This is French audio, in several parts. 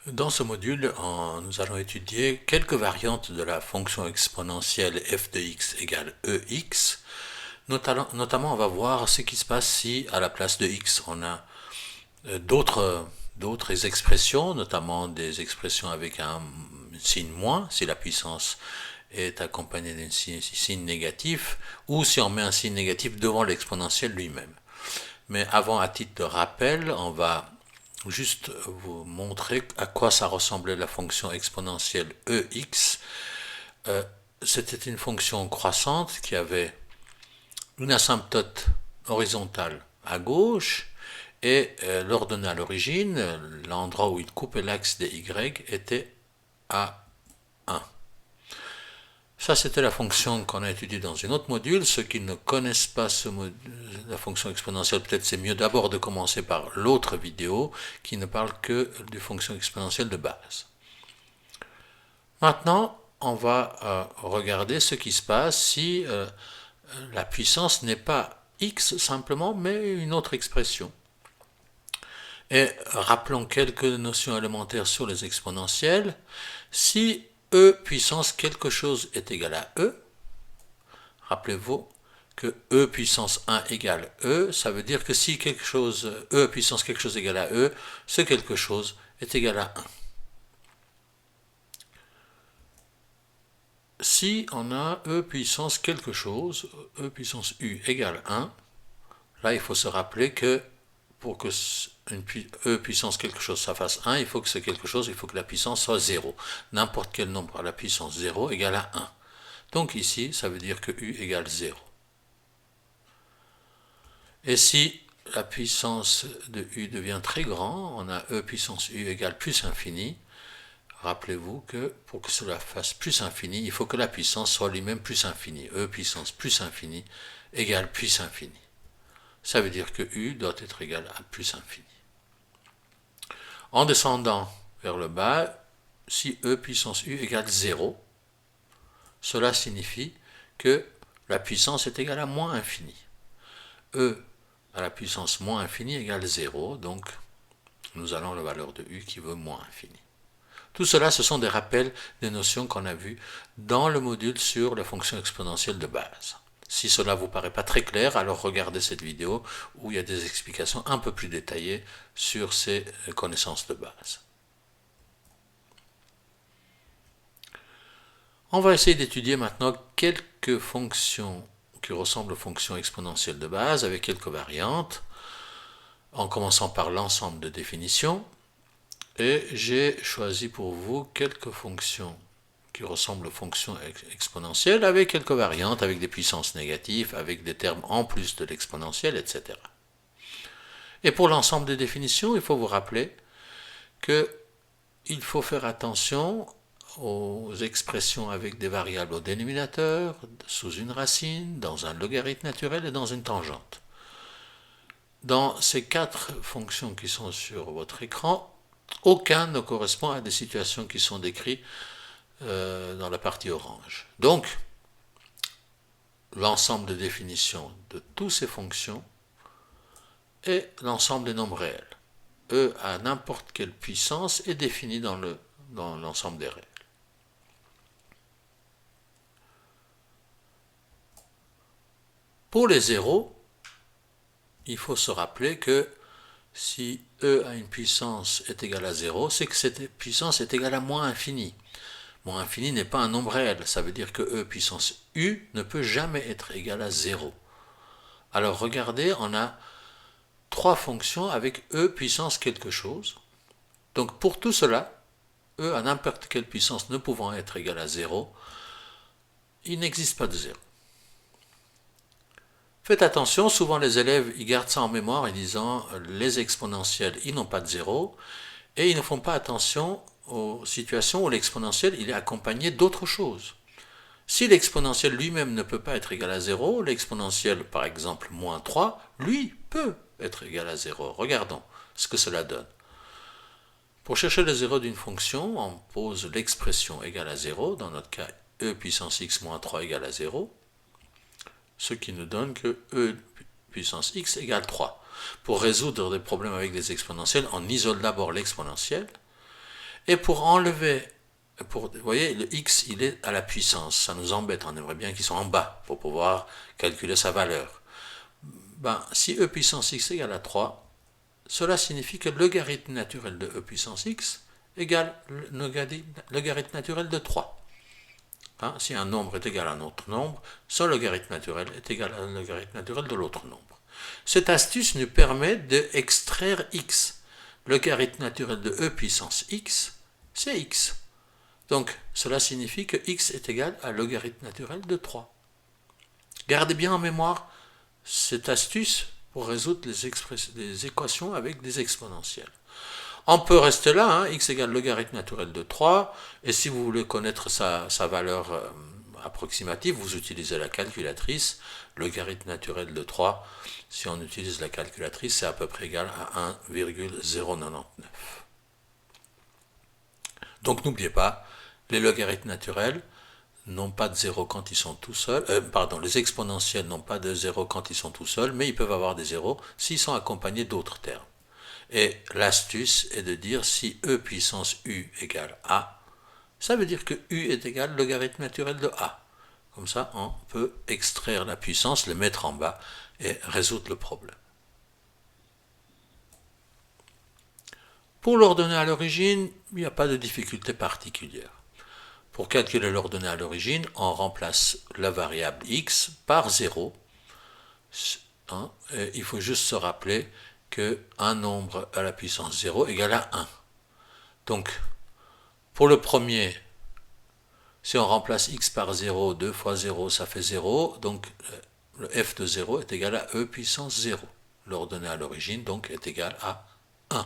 Dans ce module, nous allons étudier quelques variantes de la fonction exponentielle f de x égale ex. Notamment, on va voir ce qui se passe si, à la place de x, on a d'autres expressions, notamment des expressions avec un signe moins, si la puissance est accompagnée d'un signe négatif, ou si on met un signe négatif devant l'exponentiel lui-même. Mais avant, à titre de rappel, on va juste vous montrer à quoi ça ressemblait la fonction exponentielle ex. C'était une fonction croissante qui avait une asymptote horizontale à gauche et l'ordonnée à l'origine, l'endroit où il coupait l'axe des y, était à 1. Ça, c'était la fonction qu'on a étudiée dans un autre module. Ceux qui ne connaissent pas la fonction exponentielle, peut-être c'est mieux d'abord de commencer par l'autre vidéo qui ne parle que de fonction exponentielle de base. Maintenant, on va regarder ce qui se passe si la puissance n'est pas x simplement, mais une autre expression. Et rappelons quelques notions élémentaires sur les exponentielles. Si e puissance quelque chose est égal à e, rappelez-vous que e puissance 1 égale e, ça veut dire que si quelque chose, e puissance quelque chose égale à e, ce quelque chose est égal à 1. Si on a e puissance quelque chose, e puissance u égale 1, là il faut se rappeler que pour que e puissance quelque chose ça fasse 1, il faut que la puissance soit 0. N'importe quel nombre à la puissance 0 égale à 1. Donc ici, ça veut dire que u égale 0. Et si la puissance de u devient très grand, on a e puissance u égale plus infini. Rappelez-vous que pour que cela fasse plus infini, il faut que la puissance soit lui-même plus infini. E puissance plus infini égale plus infini. Ça veut dire que u doit être égal à plus infini. En descendant vers le bas, si e puissance u égale 0, cela signifie que la puissance est égale à moins infini. E à la puissance moins infinie égale 0, donc nous allons à la valeur de u qui veut moins infini. Tout cela, ce sont des rappels des notions qu'on a vues dans le module sur la fonction exponentielle de base. Si cela ne vous paraît pas très clair, alors regardez cette vidéo où il y a des explications un peu plus détaillées sur ces connaissances de base. On va essayer d'étudier maintenant quelques fonctions qui ressemblent aux fonctions exponentielles de base avec quelques variantes, en commençant par l'ensemble de définitions. Et j'ai choisi pour vous quelques fonctions qui ressemblent aux fonctions exponentielles avec quelques variantes, avec des puissances négatives, avec des termes en plus de l'exponentielle, etc. Et pour l'ensemble des définitions, il faut vous rappeler qu'il faut faire attention aux expressions avec des variables au dénominateur, sous une racine, dans un logarithme naturel et dans une tangente. Dans ces 4 fonctions qui sont sur votre écran, aucun ne correspond à des situations qui sont décrites dans la partie orange. Donc, l'ensemble de définitions de toutes ces fonctions est l'ensemble des nombres réels. E à n'importe quelle puissance est défini dans l'ensemble des réels. Pour les zéros, il faut se rappeler que si E à une puissance est égale à 0, c'est que cette puissance est égale à moins infini. Moins infini n'est pas un nombre réel, ça veut dire que E puissance U ne peut jamais être égal à 0. Alors regardez, on a 3 fonctions avec E puissance quelque chose. Donc pour tout cela, E à n'importe quelle puissance ne pouvant être égal à 0, il n'existe pas de 0. Faites attention, souvent les élèves ils gardent ça en mémoire en disant les exponentielles ils n'ont pas de 0 et ils ne font pas attention aux situations où l'exponentiel il est accompagné d'autre chose. Si l'exponentiel lui-même ne peut pas être égal à 0, l'exponentiel par exemple moins 3, lui peut être égal à 0. Regardons ce que cela donne. Pour chercher le 0 d'une fonction, on pose l'expression égale à 0, dans notre cas e puissance x moins 3 égale à 0, ce qui nous donne que e puissance x égale 3. Pour résoudre des problèmes avec des exponentielles, on isole d'abord l'exponentielle, Et pour enlever, vous voyez, le x, il est à la puissance. Ça nous embête, on aimerait bien qu'il soit en bas pour pouvoir calculer sa valeur. Si e puissance x égale à 3, cela signifie que le logarithme naturel de e puissance x égale le logarithme naturel de 3. Si un nombre est égal à un autre nombre, son logarithme naturel est égal à un logarithme naturel de l'autre nombre. Cette astuce nous permet d'extraire x. Le logarithme naturel de e puissance x, c'est x. Donc, cela signifie que x est égal à logarithme naturel de 3. Gardez bien en mémoire cette astuce pour résoudre les équations avec des exponentielles. On peut rester là, x égale logarithme naturel de 3, et si vous voulez connaître sa valeur approximative, vous utilisez la calculatrice. Logarithme naturel de 3, si on utilise la calculatrice, c'est à peu près égal à 1,099. Donc n'oubliez pas, les logarithmes naturels n'ont pas de 0 quand ils sont tout seuls, les exponentiels n'ont pas de 0 quand ils sont tout seuls, mais ils peuvent avoir des 0 s'ils sont accompagnés d'autres termes. Et l'astuce est de dire si e puissance u égale a, ça veut dire que u est égal au logarithme naturel de a. Comme ça, on peut extraire la puissance, le mettre en bas et résoudre le problème. Pour l'ordonnée à l'origine, il n'y a pas de difficulté particulière. Pour calculer l'ordonnée à l'origine, on remplace la variable x par 0. Il faut juste se rappeler qu'un nombre à la puissance 0 égale à 1. Donc, pour le premier, si on remplace x par 0, 2 fois 0, ça fait 0. Donc, le f de 0 est égal à e puissance 0. L'ordonnée à l'origine, donc, est égal à 1.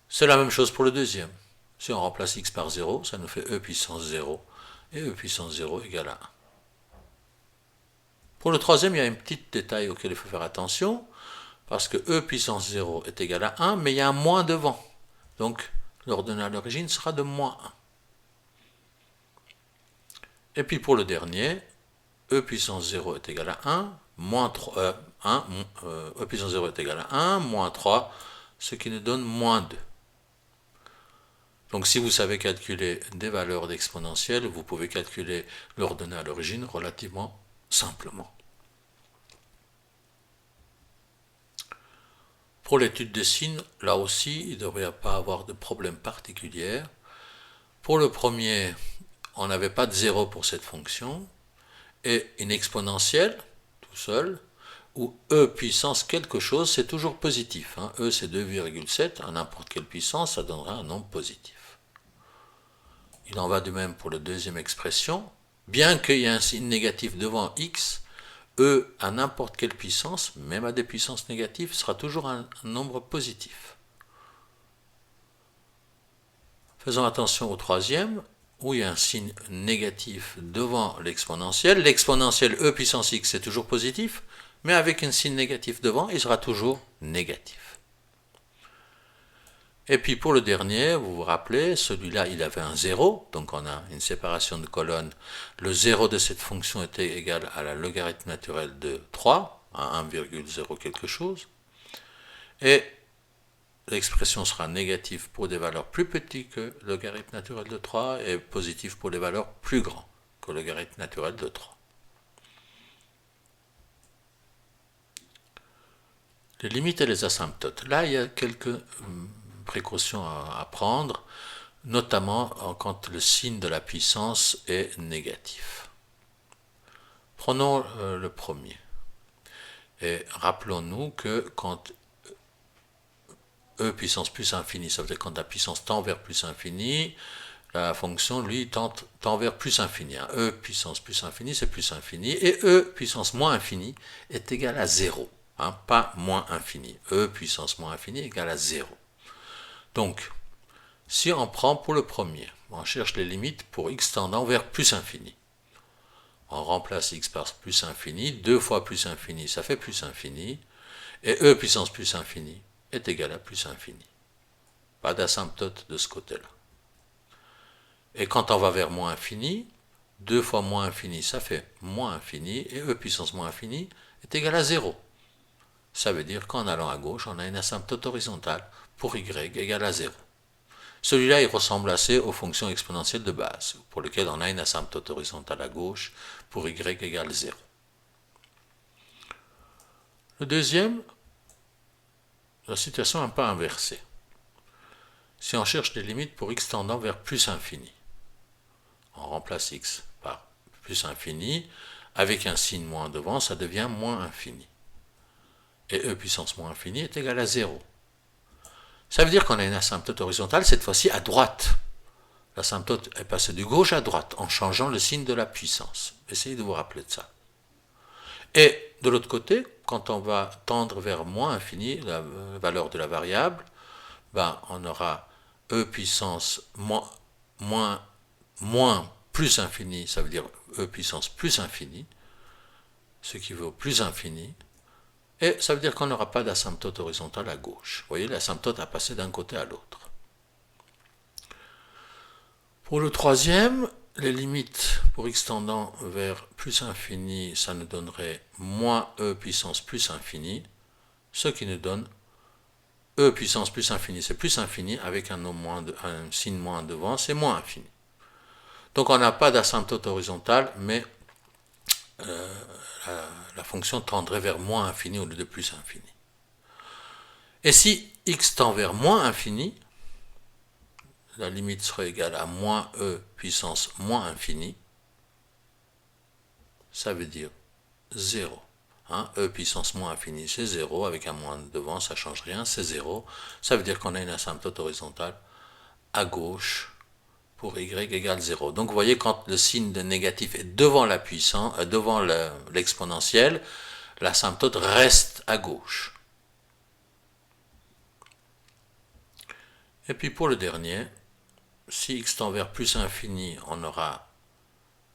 C'est la même chose pour le deuxième. Si on remplace x par 0, ça nous fait e puissance 0. Et e puissance 0 égale à 1. Pour le troisième, il y a un petit détail auquel il faut faire attention, parce que e puissance 0 est égal à 1, mais il y a un moins devant. Donc, l'ordonnée à l'origine sera de moins 1. Et puis pour le dernier, e puissance 0 est égal à 1, moins 3, e puissance 0 est égal à 1, moins 3, ce qui nous donne moins 2. Donc si vous savez calculer des valeurs d'exponentielles, vous pouvez calculer l'ordonnée à l'origine relativement simplement. Pour l'étude des signes, là aussi, il ne devrait pas avoir de problème particulier. Pour le premier, on n'avait pas de 0 pour cette fonction, et une exponentielle, tout seul, où e puissance quelque chose, c'est toujours positif. E c'est 2,7, à n'importe quelle puissance, ça donnera un nombre positif. Il en va de même pour la deuxième expression. Bien qu'il y ait un signe négatif devant x, e à n'importe quelle puissance, même à des puissances négatives, sera toujours un nombre positif. Faisons attention au troisième, où il y a un signe négatif devant l'exponentielle. L'exponentielle e puissance x est toujours positif, mais avec un signe négatif devant, il sera toujours négatif. Et puis pour le dernier, vous vous rappelez, celui-là, il avait un 0, donc on a une séparation de colonnes. Le 0 de cette fonction était égal à la logarithme naturel de 3, à 1,0 quelque chose. Et l'expression sera négative pour des valeurs plus petites que le logarithme naturel de 3 et positive pour des valeurs plus grandes que le logarithme naturel de 3. Les limites et les asymptotes. Là, il y a quelques précautions à prendre, notamment quand le signe de la puissance est négatif. Prenons le premier. Et rappelons-nous que quand e puissance plus infini, ça veut dire quand la puissance tend vers plus infini, la fonction, lui, tend vers plus infini. E puissance plus infini, c'est plus infini. Et e puissance moins infini est égal à 0. Pas moins infini. E puissance moins infini égale à 0. Donc, si on prend pour le premier, on cherche les limites pour x tendant vers plus infini. On remplace x par plus infini, 2 fois plus infini, ça fait plus infini, et e puissance plus infini est égal à plus infini. Pas d'asymptote de ce côté-là. Et quand on va vers moins infini, 2 fois moins infini, ça fait moins infini, et e puissance moins infini est égal à 0. Ça veut dire qu'en allant à gauche, on a une asymptote horizontale pour y égale à 0. Celui-là, il ressemble assez aux fonctions exponentielles de base, pour lesquelles on a une asymptote horizontale à gauche pour y égale 0. Le deuxième, la situation est un peu inversée. Si on cherche des limites pour x tendant vers plus infini, on remplace x par plus infini, avec un signe moins devant, ça devient moins infini. Et e puissance moins infini est égal à 0. Ça veut dire qu'on a une asymptote horizontale, cette fois-ci à droite. L'asymptote est passée de gauche à droite en changeant le signe de la puissance. Essayez de vous rappeler de ça. Et de l'autre côté, quand on va tendre vers moins infini, la valeur de la variable, on aura e puissance moins plus infini, ça veut dire e puissance plus infini, ce qui vaut plus infini, et ça veut dire qu'on n'aura pas d'asymptote horizontale à gauche. Vous voyez, l'asymptote a passé d'un côté à l'autre. Pour le troisième, les limites pour x tendant vers plus infini, ça nous donnerait moins e puissance plus infini, ce qui nous donne e puissance plus infini, c'est plus infini, avec un signe moins devant, c'est moins infini. Donc on n'a pas d'asymptote horizontale, mais la fonction tendrait vers moins infini au lieu de plus infini. Et si x tend vers moins infini, la limite serait égale à moins e puissance moins infini, ça veut dire 0. E puissance moins infini, c'est 0, avec un moins devant, ça ne change rien, c'est 0. Ça veut dire qu'on a une asymptote horizontale à gauche pour y égale 0. Donc vous voyez, quand le signe de négatif est devant la puissance, devant l'exponentielle, l'asymptote reste à gauche. Et puis pour le dernier, si x tend vers plus infini, on aura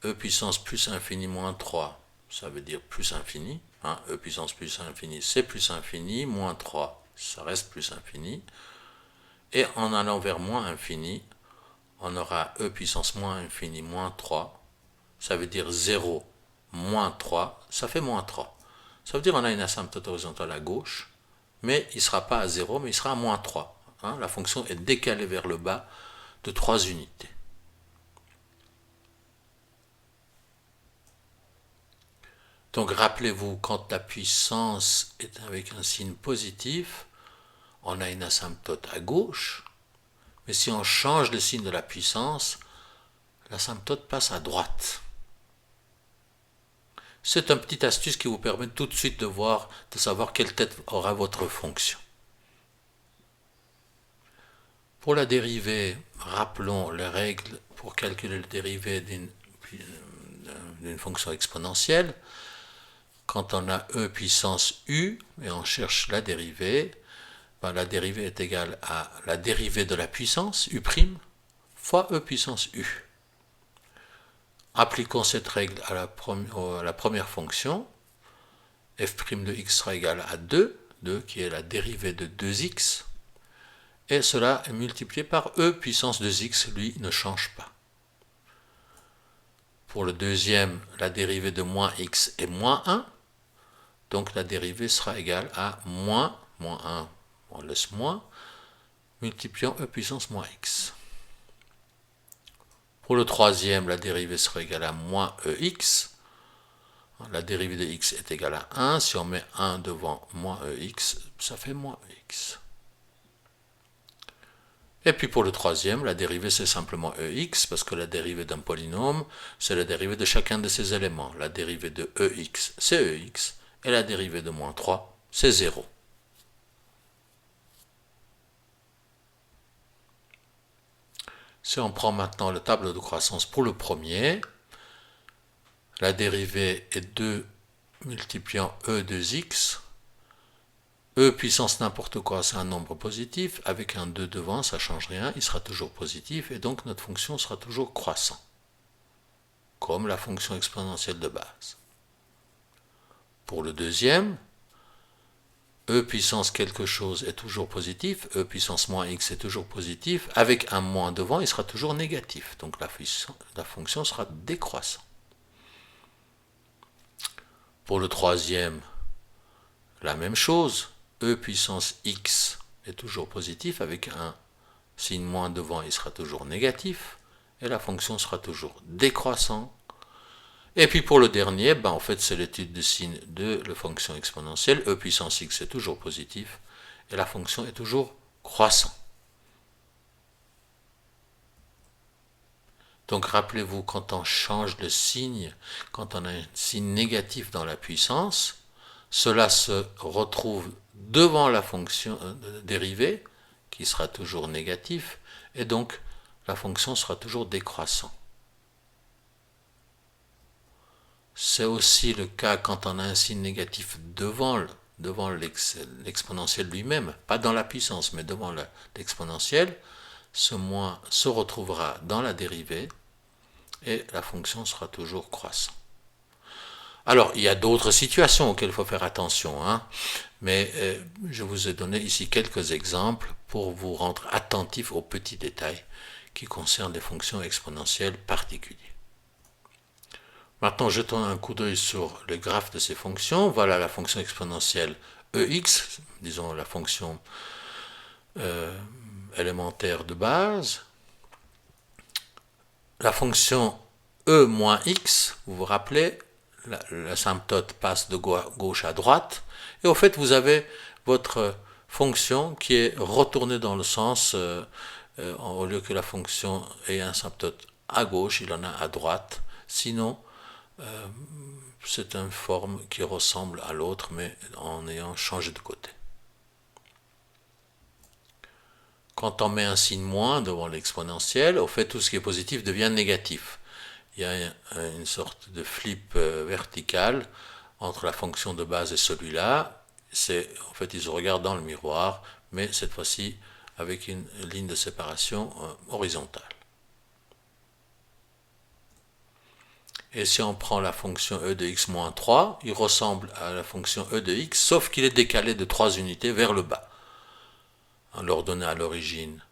e puissance plus infini moins 3, ça veut dire plus infini. E puissance plus infini, c'est plus infini, moins 3, ça reste plus infini. Et en allant vers moins infini, on aura e puissance moins infini moins 3, ça veut dire 0 moins 3, ça fait moins 3. Ça veut dire qu'on a une asymptote horizontale à gauche, mais il ne sera pas à 0, mais il sera à moins 3. La fonction est décalée vers le bas de 3 unités. Donc rappelez-vous, quand la puissance est avec un signe positif, on a une asymptote à gauche, mais si on change le signe de la puissance, l'asymptote passe à droite. C'est une petite astuce qui vous permet tout de suite de savoir quelle tête aura votre fonction. Pour la dérivée, rappelons les règles pour calculer la dérivée d'une fonction exponentielle. Quand on a e puissance u et on cherche la dérivée, la dérivée est égale à la dérivée de la puissance, u' fois e puissance u. Appliquons cette règle à la première fonction. F' de x sera égal à 2 qui est la dérivée de 2x, et cela est multiplié par e puissance 2x, lui ne change pas. Pour le deuxième, la dérivée de moins x est moins 1, donc la dérivée sera égale à moins 1, on laisse moins, multipliant e puissance moins x. Pour le troisième, la dérivée sera égale à moins ex. La dérivée de x est égale à 1. Si on met 1 devant moins ex, ça fait moins ex. Et puis pour le troisième, la dérivée c'est simplement ex, parce que la dérivée d'un polynôme, c'est la dérivée de chacun de ses éléments. La dérivée de ex, c'est ex, et la dérivée de moins 3, c'est 0. Si on prend maintenant le tableau de croissance pour le premier, la dérivée est 2 multipliant e de x. E puissance n'importe quoi, c'est un nombre positif. Avec un 2 devant, ça ne change rien, il sera toujours positif, et donc notre fonction sera toujours croissant, comme la fonction exponentielle de base. Pour le deuxième, e puissance quelque chose est toujours positif, e puissance moins x est toujours positif, avec un moins devant, il sera toujours négatif, donc la fonction sera décroissante. Pour le troisième, La même chose, e puissance x est toujours positif, avec un signe moins devant, il sera toujours négatif, et la fonction sera toujours décroissante. Et puis pour le dernier, en fait c'est l'étude du signe de la fonction exponentielle, e puissance x est toujours positif, et la fonction est toujours croissant. Donc rappelez-vous, quand on change de signe, quand on a un signe négatif dans la puissance, cela se retrouve devant la fonction dérivée, qui sera toujours négatif, et donc la fonction sera toujours décroissante. C'est aussi le cas quand on a un signe négatif devant l'exponentiel lui-même, pas dans la puissance, mais devant l'exponentiel. Ce moins se retrouvera dans la dérivée et la fonction sera toujours croissante. Alors, il y a d'autres situations auxquelles il faut faire attention, mais je vous ai donné ici quelques exemples pour vous rendre attentif aux petits détails qui concernent les fonctions exponentielles particulières. Maintenant, jetons un coup d'œil sur le graphe de ces fonctions. Voilà la fonction exponentielle ex, disons la fonction élémentaire de base. La fonction e moins x, vous vous rappelez, l'asymptote passe de gauche à droite, et au fait vous avez votre fonction qui est retournée dans le sens, au lieu que la fonction ait un asymptote à gauche, il en a à droite, sinon c'est une forme qui ressemble à l'autre, mais en ayant changé de côté. Quand on met un signe moins devant l'exponentielle, au fait, tout ce qui est positif devient négatif. Il y a une sorte de flip vertical entre la fonction de base et celui-là. En fait, ils se regardent dans le miroir, mais cette fois-ci avec une ligne de séparation horizontale. Et si on prend la fonction e de x moins 3, il ressemble à la fonction e de x, sauf qu'il est décalé de 3 unités vers le bas. L'ordonnée à l'origine,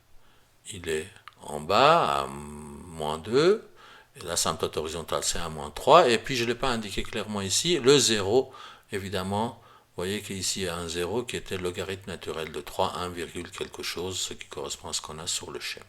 il est en bas, à moins 2, et l'asymptote horizontale c'est à moins 3, et puis je ne l'ai pas indiqué clairement ici, le 0, évidemment, vous voyez qu'ici il y a un 0 qui était le logarithme naturel de 3, 1, quelque chose, ce qui correspond à ce qu'on a sur le schéma.